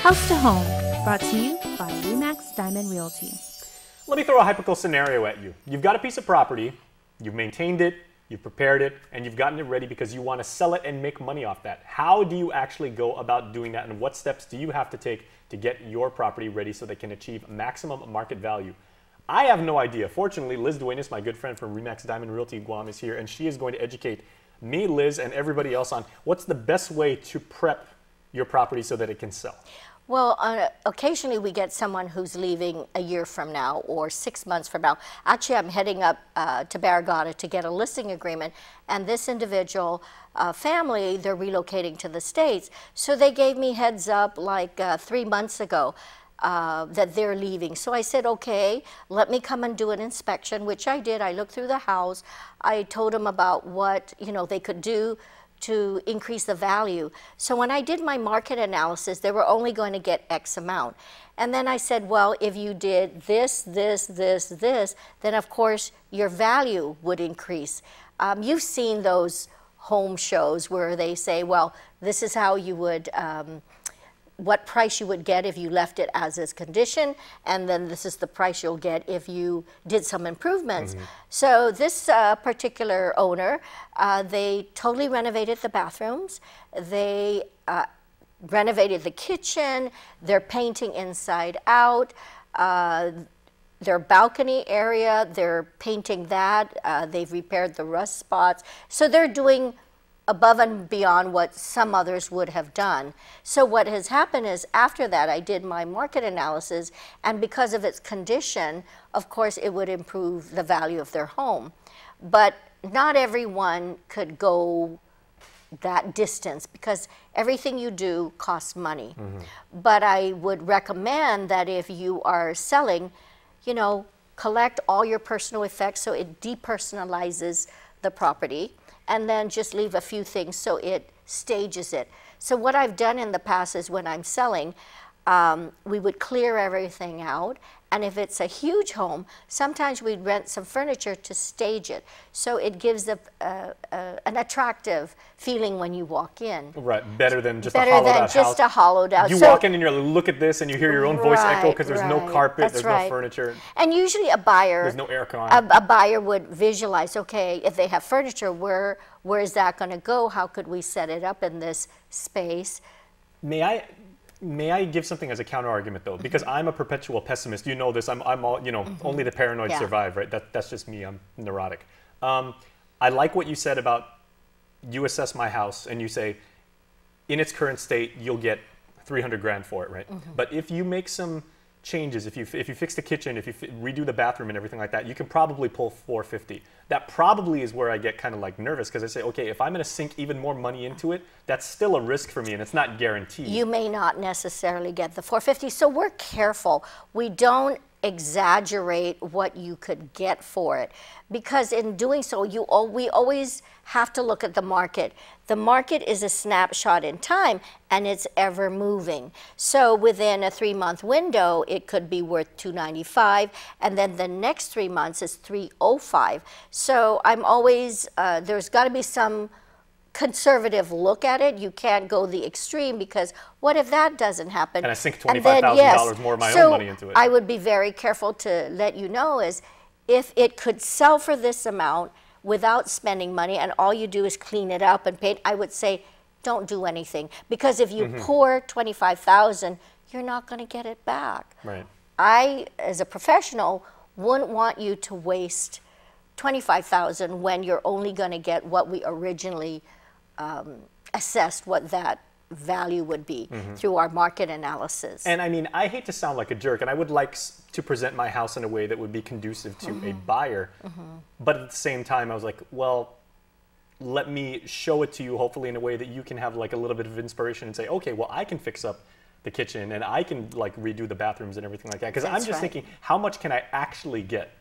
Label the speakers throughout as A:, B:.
A: House to Home, brought to you by RE/MAX Diamond Realty.
B: Let me throw a hypothetical scenario at you. You've got a piece of property, you've maintained it, you've prepared it, and you've gotten it ready because you want to sell it and make money off that. How do you actually go about doing that, and what steps do you have to take to get your property ready so they can achieve maximum market value? I have no idea. Fortunately, Liz Duenas, my good friend from RE/MAX Diamond Realty Guam, is here, and she is going to educate me, Liz, and everybody else on what's the best way to prep your property so that it can sell.
C: Well, occasionally we get someone who's leaving a year from now or 6 months from now. Actually, I'm heading up to Barrigada to get a listing agreement, and this individual family, they're relocating to the States. So they gave me heads up like 3 months ago that they're leaving. So I said, okay, let me come and do an inspection, which I did. I looked through the house. I told them about what they could do to increase the value. So when I did my market analysis, they were only going to get X amount. And then I said, well, if you did this, this, this, this, then of course your value would increase. You've seen those home shows where they say, well, this is how you would, what price you would get if you left it as is condition, and then this is the price you'll get if you did some improvements. So this particular owner, they totally renovated the bathrooms, they renovated the kitchen, they're painting inside out, their balcony area, they're painting that, they've repaired the rust spots. So they're doing above and beyond what some others would have done. So what has happened is after that I did my market analysis, and because of its condition, of course it would improve the value of their home. But not everyone could go that distance because everything you do costs money. But I would recommend that if you are selling, collect all your personal effects so it depersonalizes the property, and then just leave a few things so it stages it. So what I've done in the past is when I'm selling, we would clear everything out, and if it's a huge home, sometimes we'd rent some furniture to stage it. So it gives an attractive feeling when you walk in.
B: Right, better than just a hollowed out house.
C: Better than just a hollowed out.
B: You walk in and you're like, look at this, and you hear your own voice echo because there's no carpet, there's no furniture.
C: And usually a buyer,
B: there's no aircon.
C: A buyer would visualize, okay, if they have furniture, where is that going to go? How could we set it up in this space?
B: May I give something as a counter argument though? Because I'm a perpetual pessimist. You know this. I'm all, only the paranoid survive, right? That's just me. I'm neurotic. I like what you said about you assess my house and you say, in its current state, you'll get 300 grand for it, right? But if you make some changes, if you fix the kitchen, if you redo the bathroom and everything like that, you can probably pull 450. That probably is where I get kind of like nervous because I say, okay, if I'm going to sink even more money into it, that's still a risk for me and it's not guaranteed.
C: You may not necessarily get the 450, so we're careful. We don't exaggerate what you could get for it because in doing so, we always have to look at the market. The market is a snapshot in time and it's ever moving. So within a 3-month window, it could be worth $295, and then the next 3 months is $305. So I'm always, there's got to be some conservative look at it. You can't go the extreme because what if that doesn't happen?
B: And I sink $25,000 more of my own money into it.
C: I would be very careful to let you know is if it could sell for this amount without spending money and all you do is clean it up and paint, I would say don't do anything because if you pour $25,000, you're not going to get it back.
B: Right.
C: I, as a professional, wouldn't want you to waste $25,000 when you're only going to get what we originally assessed what that value would be through our market analysis.
B: And I mean, I hate to sound like a jerk, and I would like to present my house in a way that would be conducive to a buyer. But at the same time, I was like, well, let me show it to you, hopefully in a way that you can have like a little bit of inspiration and say, okay, well, I can fix up the kitchen and I can like redo the bathrooms and everything like that. Because I'm just thinking, how much can I actually get?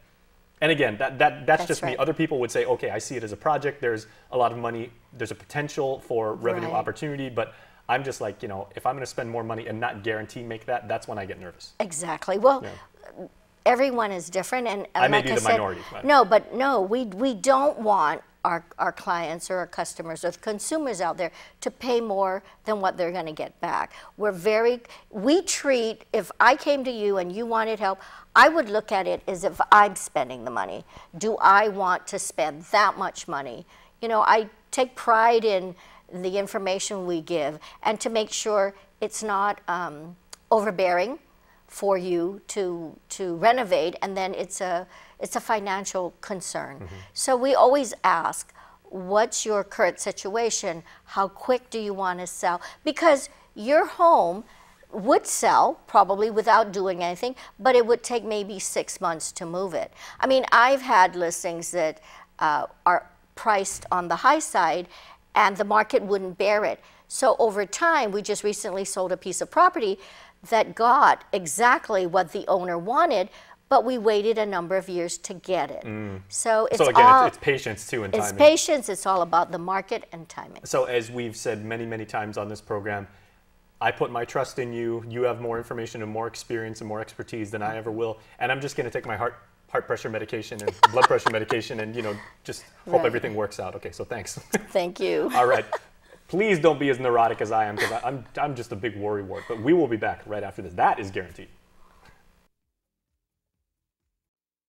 B: And again, that's just me. Other people would say, okay, I see it as a project. There's a lot of money. There's a potential for revenue opportunity. But I'm just like, if I'm going to spend more money and not guarantee make that, that's when I get nervous.
C: Exactly. Well, everyone is different. And
B: I may be the minority.
C: No, we don't want our clients or our customers or consumers out there to pay more than what they're going to get back. We treat, if I came to you and you wanted help, I would look at it as if I'm spending the money. Do I want to spend that much money? You know, I take pride in the information we give and to make sure it's not overbearing for you to renovate, and then it's a financial concern. So we always ask, what's your current situation? How quick do you want to sell? Because your home would sell probably without doing anything, but it would take maybe 6 months to move it. I mean, I've had listings that are priced on the high side and the market wouldn't bear it. So over time, we just recently sold a piece of property that got exactly what the owner wanted, but we waited a number of years to get it. So it's
B: it's patience too and timing.
C: It's patience. It's all about the market and timing.
B: So as we've said many, many times on this program, I put my trust in you. You have more information and more experience and more expertise than I ever will. And I'm just going to take my heart pressure medication and blood pressure medication and, you know, just hope everything works out. Okay, so thanks.
C: Thank you.
B: All right. Please don't be as neurotic as I am, because I'm just a big worrywart. But we will be back right after this. That is guaranteed.